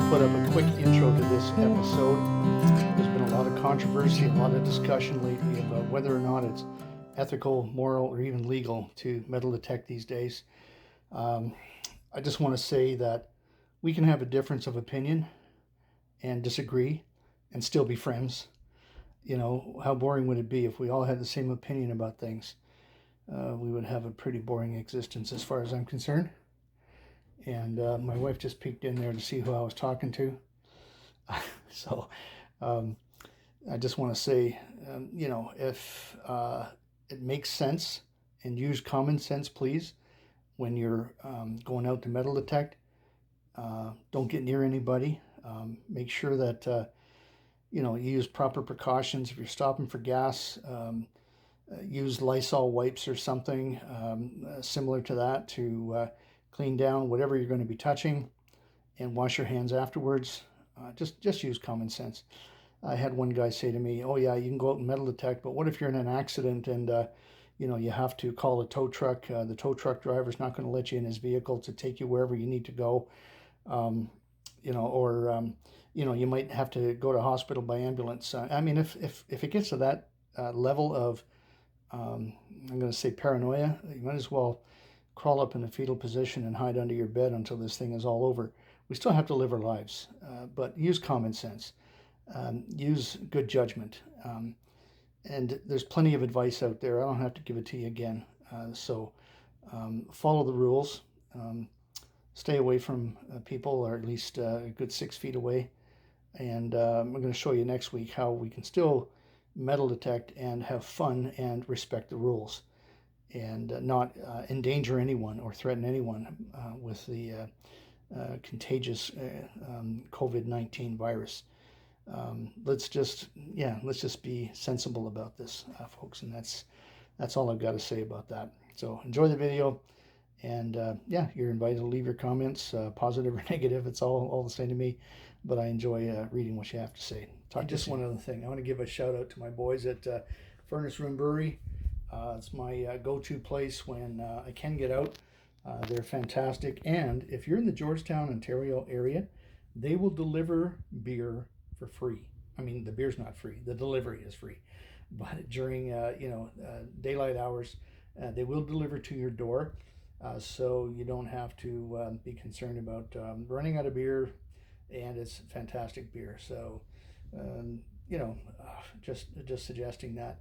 put up a quick intro to this episode. There's been a lot of controversy, a lot of discussion lately about whether or not it's ethical, moral, or even legal to metal detect these days. I just want to say that we can have a difference of opinion and disagree and still be friends. You know, how boring would it be if we all had the same opinion about things? We would have a pretty boring existence as far as I'm concerned. And my wife just peeked in there to see who I was talking to. So I just want to say, if it makes sense, and use common sense, please, when you're going out to metal detect. Don't get near anybody. Make sure that you use proper precautions. If you're stopping for gas, use Lysol wipes or something similar to that to clean down whatever you're going to be touching, and wash your hands afterwards. Just use common sense. I had one guy say to me, "Oh yeah, you can go out and metal detect, but what if you're in an accident and you have to call a tow truck? The tow truck driver's not going to let you in his vehicle to take you wherever you need to go, or you might have to go to hospital by ambulance." I mean, if it gets to that level of I'm going to say paranoia, you might as well crawl up in a fetal position and hide under your bed until this thing is all over. We still have to live our lives, but use common sense, use good judgment, and there's plenty of advice out there. I don't have to give it to you again. So follow the rules, stay away from people, or at least a good 6 feet away. And I'm going to show you next week how we can still metal detect and have fun and respect the rules, and not endanger anyone or threaten anyone with the contagious COVID-19 virus. Let's just be sensible about this, folks, and that's all I've got to say about that. So enjoy the video, and you're invited to leave your comments, positive or negative. It's all the same to me, but I enjoy reading what you have to say. Just one other thing, I want to give a shout out to my boys at Furnace Room Brewery. It's my go-to place when I can get out. They're fantastic, and if you're in the Georgetown, Ontario area, they will deliver beer for free. I mean, the beer's not free, the delivery is free, but during daylight hours, they will deliver to your door, so you don't have to be concerned about running out of beer, and it's fantastic beer. So just suggesting that.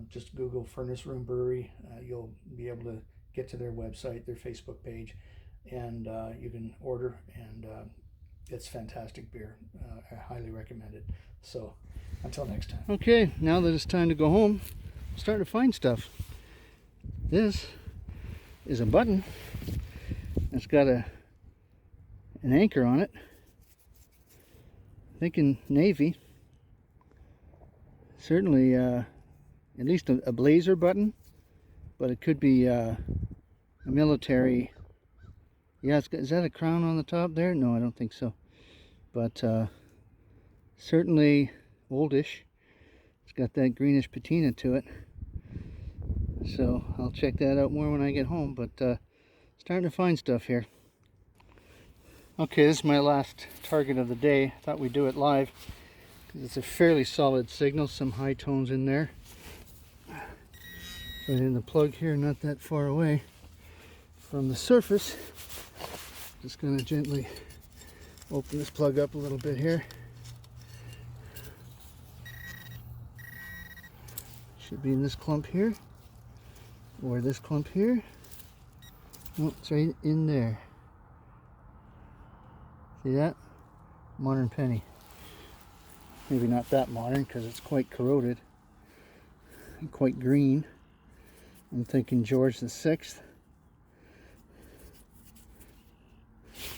Just Google Furnace Room Brewery. You'll be able to get to their website, their Facebook page, and you can order, and it's fantastic beer. I highly recommend it. So until next time. Okay, now that it's time to go home, I'm starting to find stuff. This is a button. It's got an anchor on it. Thinking navy. Certainly at least a blazer button, but it could be a military. Yeah, is that a crown on the top there? No, I don't think so, but certainly oldish. It's got that greenish patina to it, so I'll check that out more when I get home, but starting to find stuff here. Okay, this is my last target of the day. I thought we'd do it live because it's a fairly solid signal, some high tones in there. Right in the plug here, not that far away from the surface. Just going to gently open this plug up a little bit here. Should be in this clump here, or this clump here. Oh, it's right in there. See that? Modern penny. Maybe not that modern because it's quite corroded and quite green. I'm thinking George the 6th.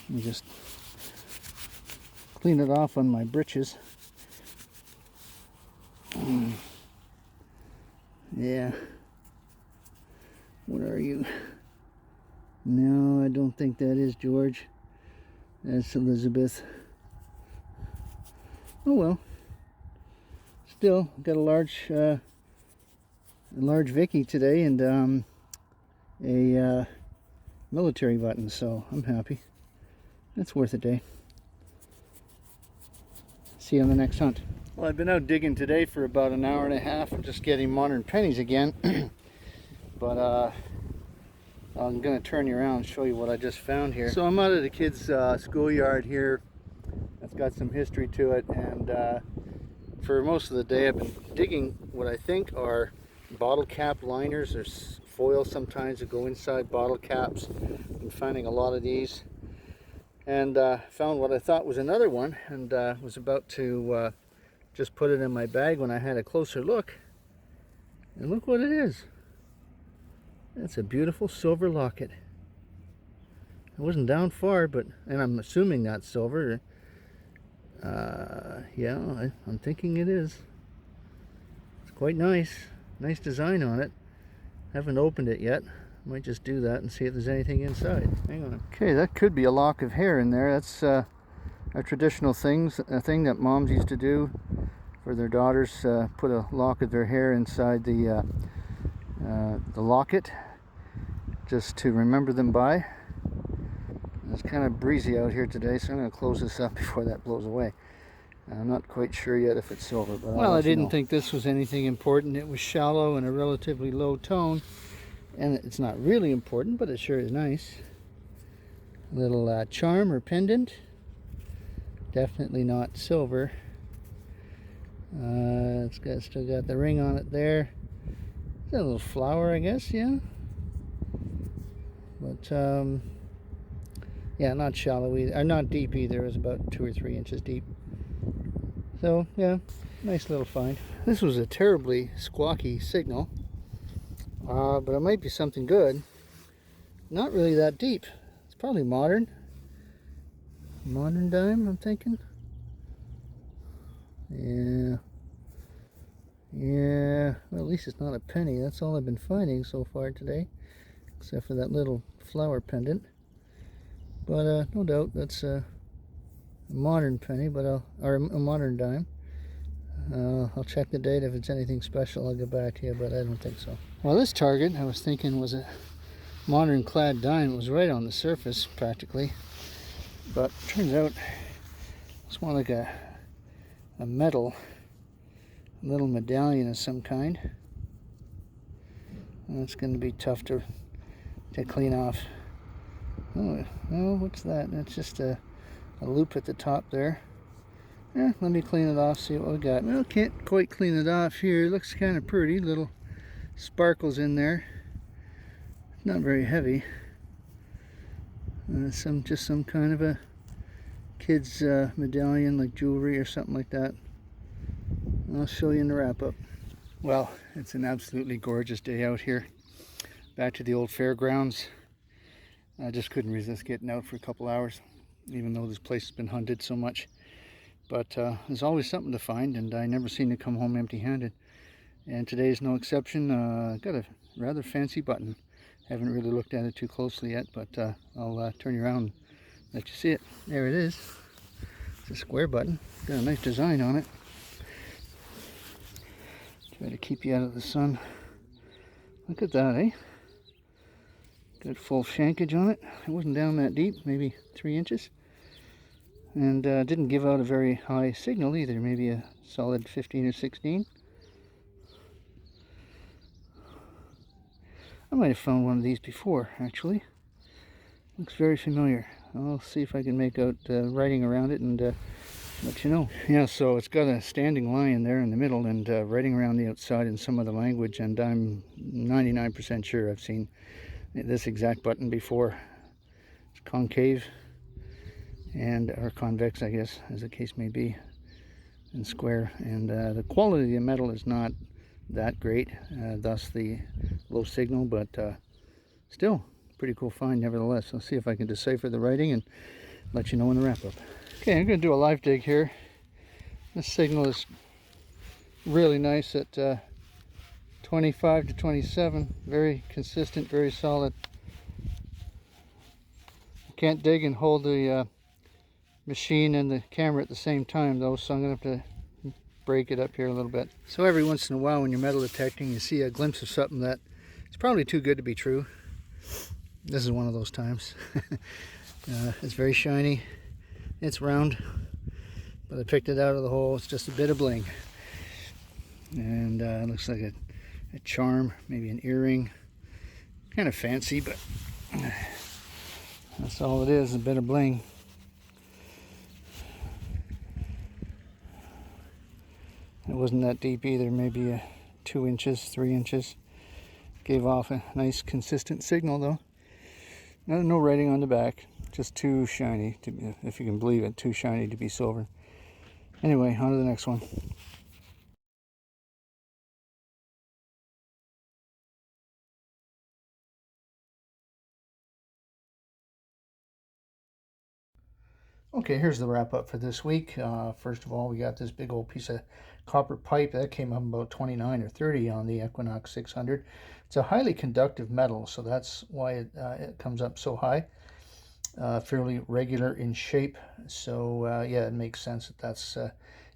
Let me just clean it off on my britches. Yeah. What are you? No, I don't think that is George. That's Elizabeth. Oh well. Still got a large Vicky today, and a military button, so I'm happy. That's worth a day. see you on the next hunt. Well, I've been out digging today for about an hour and a half. I'm just getting modern pennies again. But I'm going to turn you around and show you what I just found here. So I'm out at a kid's schoolyard here. That's got some history to it. And for most of the day I've been digging what I think are bottle cap liners. There's foil sometimes that go inside bottle caps. I'm finding a lot of these. And found what I thought was another one. And was about to just put it in my bag when I had a closer look. And look what it is. That's a beautiful silver locket. It wasn't down far, but, and I'm assuming that's silver. Yeah, I'm thinking it is. It's quite nice. Nice design on it. Haven't opened it yet. Might just do that and see if there's anything inside. Hang on. Okay, that could be a lock of hair in there. That's a traditional thing that moms used to do for their daughters. Put a lock of their hair inside the locket, just to remember them by. It's kind of breezy out here today, so I'm going to close this up before that blows away. I'm not quite sure yet if it's silver, but well, I didn't think this was anything important. It was shallow and a relatively low tone, and it's not really important, but it sure is nice. A little charm or pendant. Definitely not silver. It's still got the ring on it there. It's a little flower, I guess, yeah. But yeah, not shallow either, or not deep either. It was about 2 or 3 inches deep. So yeah, nice little find. This was a terribly squawky signal, but it might be something good. Not really that deep. It's probably modern dime, I'm thinking. Yeah, well, at least it's not a penny. That's all I've been finding so far today, except for that little flower pendant. But no doubt that's a modern penny, but or a modern dime. I'll check the date. If it's anything special, I'll get back to you, but I don't think so. Well, this target I was thinking was a modern clad dime. It was right on the surface practically, but turns out it's more like a metal little medallion of some kind. And it's going to be tough to clean off. Oh, what's that? That's just a loop at the top there. Yeah, let me clean it off, see what we got. Well, can't quite clean it off here. It looks kind of pretty. Little sparkles in there. Not very heavy. Just some kind of a kid's medallion, like jewelry or something like that. I'll show you in the wrap-up. Well, it's an absolutely gorgeous day out here. Back to the old fairgrounds. I just couldn't resist getting out for a couple hours, even though this place has been hunted so much. But there's always something to find, and I never seem to come home empty-handed. And today's no exception. Got a rather fancy button. Haven't really looked at it too closely yet, but I'll turn you around and let you see it. There it is. It's a square button. Got a nice design on it. Try to keep you out of the sun. Look at that, eh? Good full shankage on it. It wasn't down that deep, maybe 3 inches. And didn't give out a very high signal either, maybe a solid 15 or 16. I might have found one of these before, actually. Looks very familiar. I'll see if I can make out writing around it and let you know. Yeah, so it's got a standing lion there in the middle and writing around the outside in some other language, and I'm 99% sure I've seen this exact button before. It's concave and or convex, I guess, as the case may be, and square, and the quality of the metal is not that great, thus the low signal, but still pretty cool find nevertheless. I'll see if I can decipher the writing and let you know in the wrap-up. Okay, I'm going to do a live dig here. This signal is really nice at 25 to 27. Very consistent, very solid. I can't dig and hold the machine and the camera at the same time though, so I'm going to have to break it up here a little bit. So every once in a while when you're metal detecting, you see a glimpse of something that it's probably too good to be true. This is one of those times. It's very shiny. It's round, But I picked it out of the hole. It's just a bit of bling. And it looks like a charm, maybe an earring. Kind of fancy, but that's all it is, a bit of bling. It wasn't that deep either, maybe 2 inches, 3 inches. Gave off a nice consistent signal though. No writing on the back, just too shiny, to be, if you can believe it, too shiny to be silver. Anyway, on to the next one. Okay, here's the wrap up for this week. First of all, we got this big old piece of copper pipe that came up about 29 or 30 on the Equinox 600. It's a highly conductive metal, so that's why it comes up so high. Fairly regular in shape, so yeah, it makes sense that that's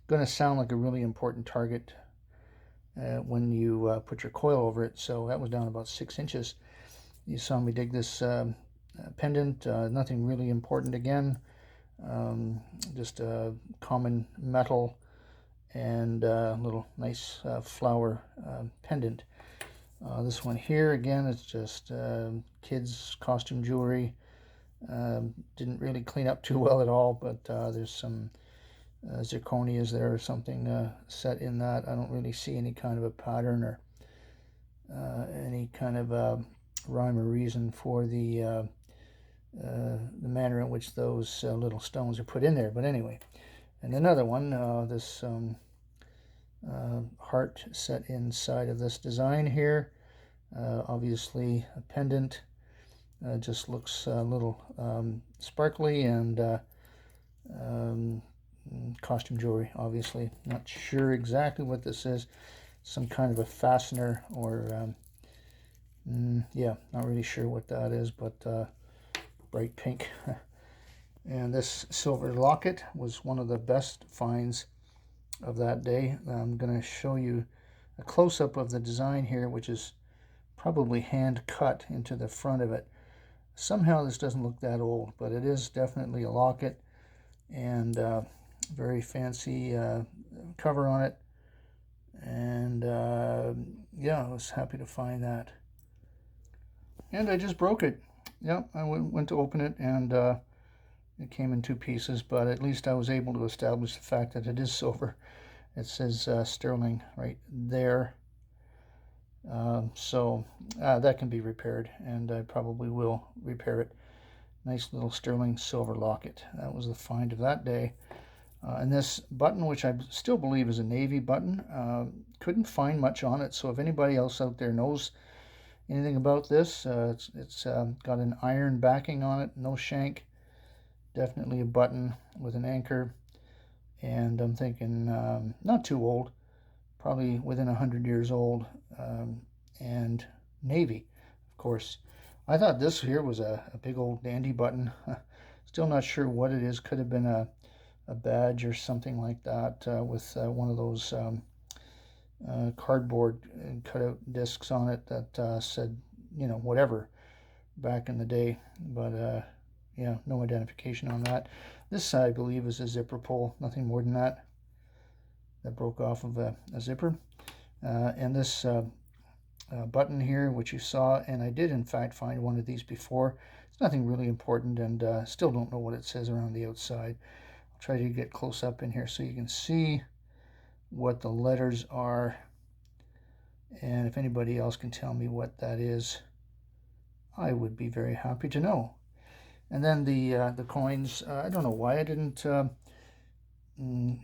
going to sound like a really important target when you put your coil over it. So that was down about 6 inches. You saw me dig this pendant, nothing really important again. Just a common metal and a little nice flower pendant. This one here, again, it's just kids' costume jewelry. Didn't really clean up too well at all, but there's some zirconias there or something set in that. I don't really see any kind of a pattern or any kind of rhyme or reason for the manner in which those little stones are put in there. But anyway, and another one, this heart set inside of this design here. Obviously a pendant. Just looks a little sparkly and costume jewelry, obviously. Not sure exactly what this is. Some kind of a fastener or yeah, not really sure what that is, but bright pink. And this silver locket was one of the best finds of that day. I'm going to show you a close-up of the design here, which is probably hand cut into the front of it. Somehow this doesn't look that old, but it is definitely a locket, and very fancy cover on it. And yeah, I was happy to find that. And I just broke it. Yep, I went to open it, and it came in 2 pieces, but at least I was able to establish the fact that it is silver. It says sterling right there. So that can be repaired, and I probably will repair it. Nice little sterling silver locket. That was the find of that day. And this button, which I still believe is a navy button, couldn't find much on it. So if anybody else out there knows anything about this, it's got an iron backing on it, no shank. Definitely a button with an anchor. And I'm thinking not too old, probably within 100 years old, and navy, of course. I thought this here was a big old dandy button. Still not sure what it is. Could have been a badge or something like that with one of those cardboard cutout discs on it that said, you know, whatever back in the day. But yeah, no identification on that. This, I believe, is a zipper pull, nothing more than that. That broke off of a zipper. And this button here, which you saw, and I did in fact find one of these before. It's nothing really important, and still don't know what it says around the outside. I'll try to get close up in here so you can see what the letters are, and if anybody else can tell me what that is, I would be very happy to know. And then the coins, I don't know why I didn't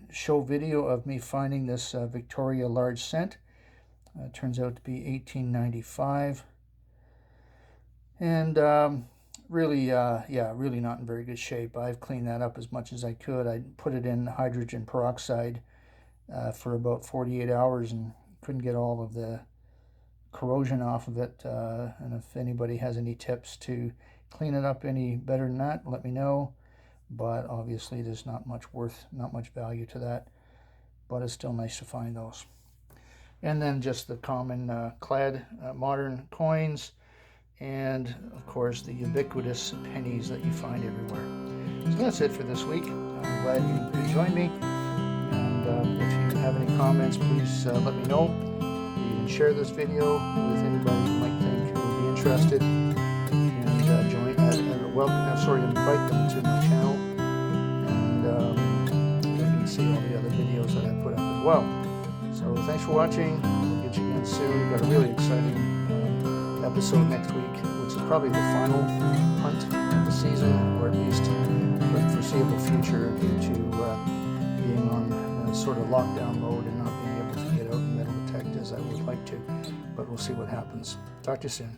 show video of me finding this Victoria large cent. Turns out to be 1895, and really, yeah, really not in very good shape. I've cleaned that up as much as I could. I put it in hydrogen peroxide for about 48 hours and couldn't get all of the corrosion off of it. And if anybody has any tips to clean it up any better than that, let me know. But obviously there's not much value to that, but it's still nice to find those. And then just the common clad modern coins, and of course the ubiquitous pennies that you find everywhere. So that's it for this week. I'm glad you could join me. if you have any comments, please let me know. You can share this video with anybody you might think would be interested, and invite them to my channel, and they can see all the other videos that I put up as well. So thanks for watching. We'll get you again soon. We've got a really exciting episode next week, which is probably the final hunt of the season, or at least for the foreseeable future, due to being on sort of lockdown mode and not being able to get out and metal detect as I would like to. But we'll see what happens. Talk to you soon.